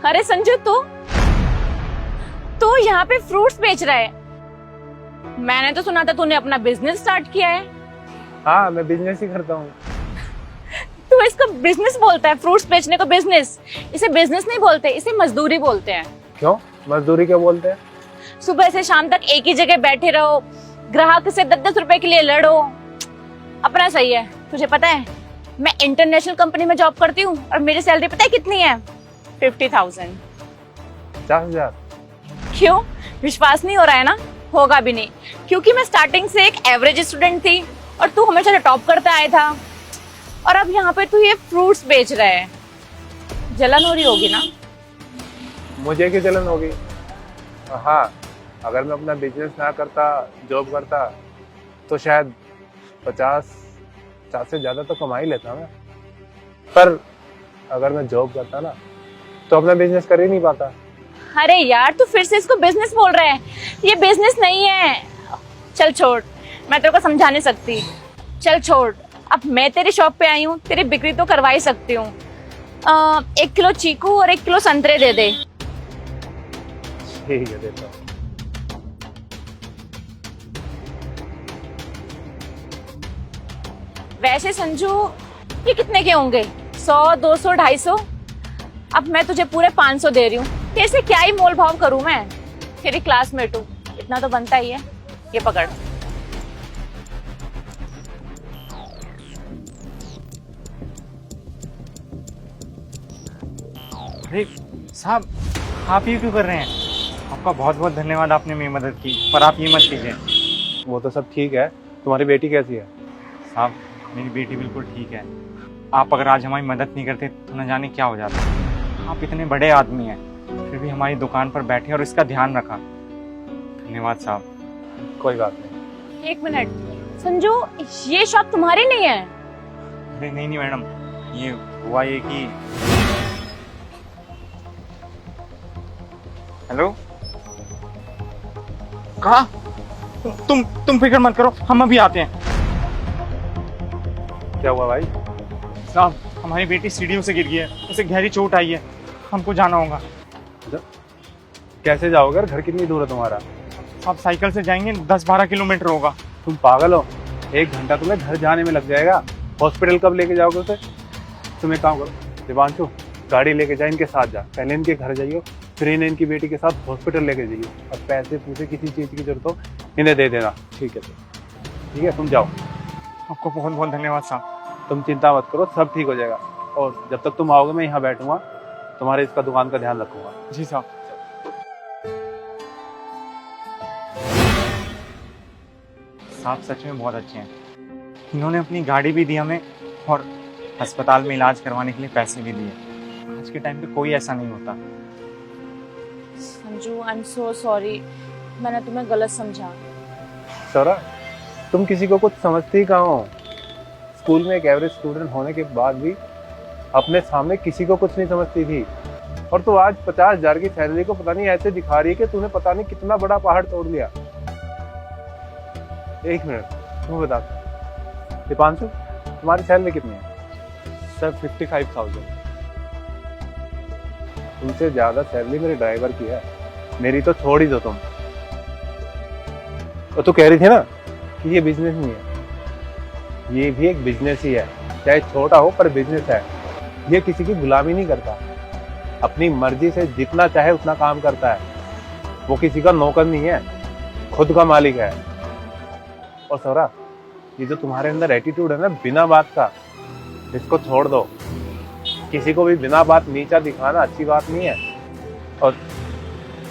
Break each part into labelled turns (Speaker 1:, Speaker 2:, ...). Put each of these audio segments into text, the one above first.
Speaker 1: अरे संजू, तू यहाँ पे फ्रूट्स बेच रहा है? मैंने तो सुना था तूने अपना बिजनेस स्टार्ट किया है।
Speaker 2: हाँ, मैं बिजनेस ही करता हूँ।
Speaker 1: तू इसको बिजनेस बोलता है? फ्रूट्स बेचने को बिजनेस? इसे बिजनेस नहीं बोलते, इसे मजदूरी बोलते हैं।
Speaker 2: क्यों मजदूरी क्यों बोलते हैं?
Speaker 1: सुबह से शाम तक एक ही जगह बैठे रहो, ग्राहक से 10-10 रुपए के लिए लड़ो। अपना सही है। तुझे पता है मैं इंटरनेशनल कंपनी में जॉब करती हूँ और मेरी सैलरी पता है कितनी है? 50,000।
Speaker 2: 50,000?
Speaker 1: क्यों, विश्वास नहीं हो रहा है ना? होगा भी नहीं, क्योंकि मैं स्टार्टिंग से एक एवरेज स्टूडेंट थी और तू हमेशा टॉप करता आया था, और अब यहाँ पे तू ये फ्रूट्स बेच रहा है। जलन हो रही होगी ना?
Speaker 2: मुझे क्यों जलन होगी? हाँ, अगर मैं अपना बिजनेस ना करता, जॉब करता, तो शायद 50 से ज्यादा तो कमा ही लेता मैं। पर अगर मैं जॉब करता ना, तो अपना बिजनेस कर ही नहीं पाता।
Speaker 1: अरे यार, तू फिर से इसको बिजनेस बोल रहा है। ये बिजनेस नहीं है। चल छोड़, मैं तेरे को समझा नहीं सकती। चल छोड़, अब मैं तेरी शॉप पे आई हूँ, तेरी बिक्री तो करवा ही सकती हूँ। 1 किलो चीकू और 1 किलो संतरे दे दे।
Speaker 2: ठीक है, देता हूँ।
Speaker 1: वैसे संजू, ये कितने के होंगे? 100, 200, 250? अब मैं तुझे पूरे 500 दे रही हूँ। तेरे से क्या ही मोल भाव करूँ मैं? तेरी क्लासमेट हूँ, इतना तो बनता ही है। ये पकड़।
Speaker 3: अरे साहब, आप ये क्यों कर रहे हैं? आपका बहुत बहुत धन्यवाद, आपने मेरी मदद की, पर आप ये मत कीजिए।
Speaker 2: वो तो सब ठीक है। तुम्हारी बेटी कैसी है?
Speaker 3: साहब, मेरी बेटी बिल्कुल ठीक है। आप अगर आज हमारी मदद नहीं करते तो न जाने क्या हो जाता। आप इतने बड़े आदमी हैं, फिर भी हमारी दुकान पर बैठे और इसका ध्यान रखा। धन्यवाद साहब।
Speaker 2: कोई बात नहीं।
Speaker 1: 1 मिनट संजू, ये शॉप तुम्हारी नहीं है?
Speaker 3: अरे नहीं नहीं मैडम, ये हुआ ये कि हेलो, कहा? तुम फिक्र मत करो, हम अभी आते हैं।
Speaker 2: क्या हुआ भाई?
Speaker 3: साहब, हमारी बेटी सीढ़ियों से गिर गई है, उसे गहरी चोट आई है, हमको जाना होगा।
Speaker 2: कैसे जाओगे? घर कितनी दूर है तुम्हारा?
Speaker 3: आप साइकिल से जाएंगे, 10-12 किलोमीटर होगा।
Speaker 2: तुम पागल हो? 1 घंटा तुम्हें घर जाने में लग जाएगा। हॉस्पिटल कब लेके जाओगे उसे? तुम एक काम करो दिवांशु, गाड़ी लेके जा, इनके साथ जा। पहले इनके घर जाइयो, फिर इन्हें इनकी बेटी के साथ हॉस्पिटल लेके जाइयो। और पैसे पूछे किसी चीज़ की जरूरत हो इन्हें दे देना। ठीक है? ठीक है, तुम जाओ।
Speaker 3: आपको बहुत बहुत धन्यवाद साहब।
Speaker 2: तुम चिंता मत करो, सब ठीक हो जाएगा। और जब तक तुम आओगे मैं यहाँ बैठूंगा, तुम्हारे इसका दुकान का ध्यान रखूंगा।
Speaker 3: जी साहब। साहब सच में बहुत अच्छे हैं। इन्होंने अपनी गाड़ी भी दी हमें और अस्पताल में इलाज करवाने के लिए पैसे भी दिए। आज के टाइम पे कोई ऐसा नहीं होता।
Speaker 1: Sanju, I am so sorry, मैंने तुम्हें गलत समझा।
Speaker 2: सौरा, तुम किसी को कुछ समझती कहाँ हो? स्कूल में एक एवरेज स्टूडेंट होने के बाद भी अपने सामने किसी को कुछ नहीं समझती थी, और तू आज 50,000 की सैलरी को पता नहीं ऐसे दिखा रही है कि तूने पता नहीं कितना बड़ा पहाड़ तोड़ लिया। 1 मिनट, तुम बता दीपांशु, तुम्हारी सैलरी कितनी है?
Speaker 4: सर 55,000।
Speaker 2: तुमसे ज्यादा सैलरी मेरे ड्राइवर की है। मेरी तो छोड़ ही दो तुम। और तू कह रही थी ना कि ये बिजनेस नहीं है। ये भी एक बिजनेस ही है, चाहे छोटा हो पर बिजनेस है। ये किसी की गुलामी नहीं करता, अपनी मर्जी से जितना चाहे उतना काम करता है। वो किसी का नौकर नहीं है, खुद का मालिक है। और सौरा, ये जो तुम्हारे अंदर एटीट्यूड है ना बिना बात का, इसको छोड़ दो। किसी को भी बिना बात नीचा दिखाना अच्छी बात नहीं है। और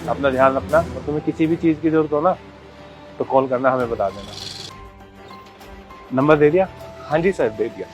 Speaker 2: अपना ध्यान रखना, और तुम्हें किसी भी चीज की जरूरत हो ना तो कॉल करना, हमें बता देना। नंबर दे दिया?
Speaker 4: हाँ जी सर, दे दिया।